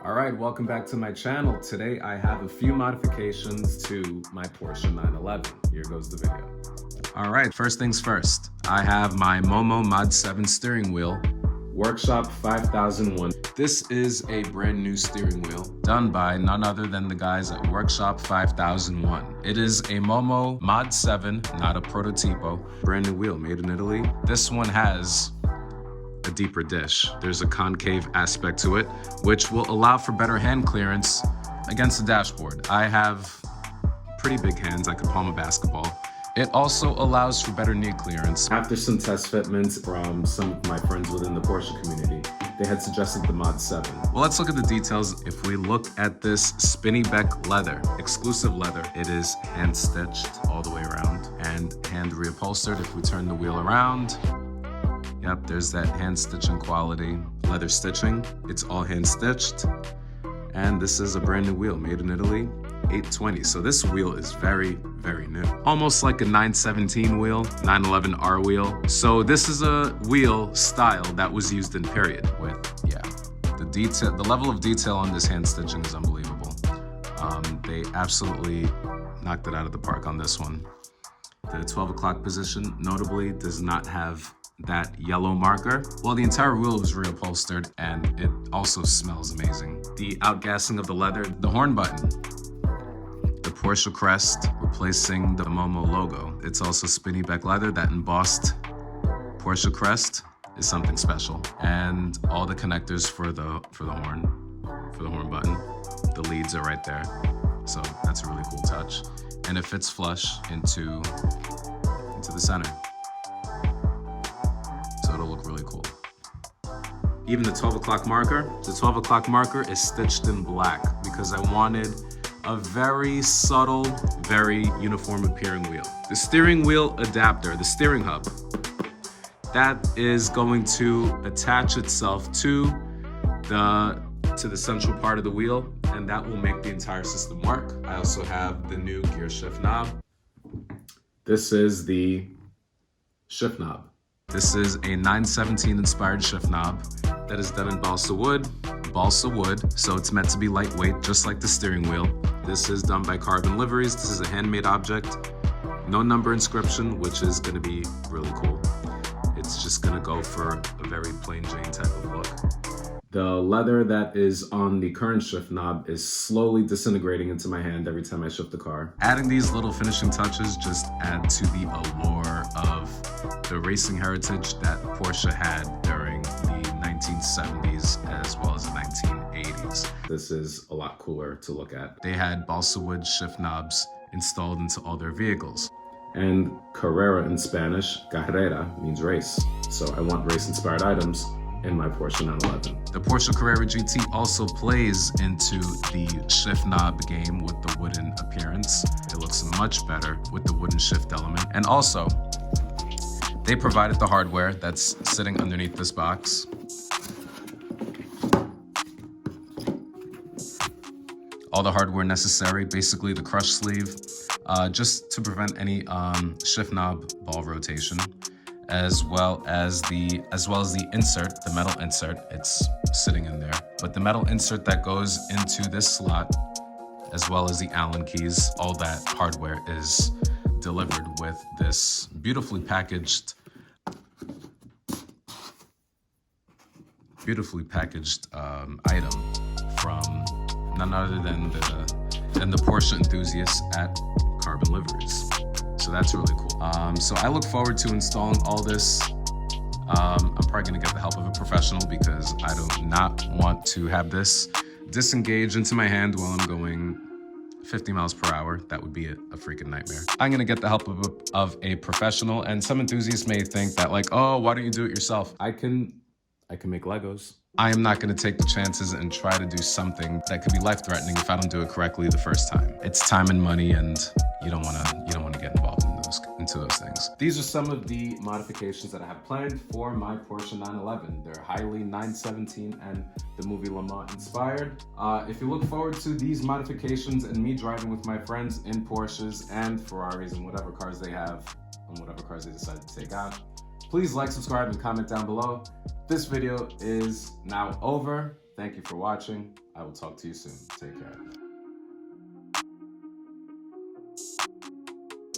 Alright, welcome back to my channel. Today I have a few modifications to my Porsche 911. Here goes the video. Alright, first things first. I have my Momo Mod 7 steering wheel, Workshop 5001. This is a brand new steering wheel done by none other than the guys at Workshop 5001. It is a Momo Mod 7, not a prototipo. Brand new wheel, made in Italy. This one has a deeper dish. There's a concave aspect to it, which will allow for better hand clearance against the dashboard. I have pretty big hands, I could palm a basketball. It also allows for better knee clearance. After some test fitments from some of my friends within the Porsche community, they had suggested the Mod 7. Well, let's look at the details. If we look at this Spinneybeck Leather, exclusive leather, it is hand stitched all the way around and hand reupholstered. If we turn the wheel around, yep, there's that hand stitching quality. Leather stitching, it's all hand stitched. And this is a brand new wheel, made in Italy, 820. So this wheel is very, very new. Almost like a 917 wheel, 911R wheel. So this is a wheel style that was used in period with, yeah. The level of detail on this hand stitching is unbelievable. They absolutely knocked it out of the park on this one. The 12 o'clock position, notably, does not have that yellow marker. Well, the entire wheel is reupholstered and it also smells amazing. The outgassing of the leather, the horn button, the Porsche crest replacing the Momo logo. It's also Spinneybeck Leather. That embossed Porsche crest is something special. And all the connectors for the horn button. The leads are right there. So that's a really cool touch. And it fits flush into the center. It'll look really cool. Even the 12 o'clock marker, is stitched in black because I wanted a very subtle, very uniform appearing wheel. The steering wheel adapter, the steering hub, that is going to attach itself to the central part of the wheel, and that will make the entire system work. I also have the new gear shift knob. This is the shift knob. This is a 917 inspired shift knob that is done in balsa wood, so it's meant to be lightweight, just like the steering wheel. This is done by Carbon Liveries. This is a handmade object, no number inscription, which is gonna be really cool. It's just gonna go for a very plain Jane type of look. The leather that is on the current shift knob is slowly disintegrating into my hand every time I shift the car. Adding these little finishing touches just add to the allure of the racing heritage that Porsche had during the 1970s as well as the 1980s. This is a lot cooler to look at. They had balsa wood shift knobs installed into all their vehicles. And Carrera in Spanish, carrera, means race. So I want race-inspired items in my Porsche 911. The Porsche Carrera GT also plays into the shift knob game with the wooden appearance. It looks much better with the wooden shift element. And also, they provided the hardware that's sitting underneath this box. All the hardware necessary, basically the crush sleeve, just to prevent any shift knob ball rotation, as well as the insert, the metal insert. It's sitting in there. But the metal insert that goes into this slot, as well as the Allen keys, all that hardware is delivered with this beautifully packaged item from none other than the Porsche enthusiasts at Carbon Liveries. So that's really cool. So I look forward to installing all this. I'm probably gonna get the help of a professional because I do not want to have this disengage into my hand while I'm going 50 miles per hour. That would be a freaking nightmare. I'm gonna get the help of a professional, and some enthusiasts may think that like, oh, why don't you do it yourself? I can make Legos. I am not gonna take the chances and try to do something that could be life-threatening if I don't do it correctly the first time. It's time and money, and you don't wanna get involved into those things. These are some of the modifications that I have planned for my Porsche 911. They're highly 917 and the movie Le Mans inspired. If you look forward to these modifications and me driving with my friends in Porsches and Ferraris and whatever cars they have and whatever cars they decide to take out, please like, subscribe, and comment down below. This video is now over. Thank you for watching. I will talk to you soon. Take care.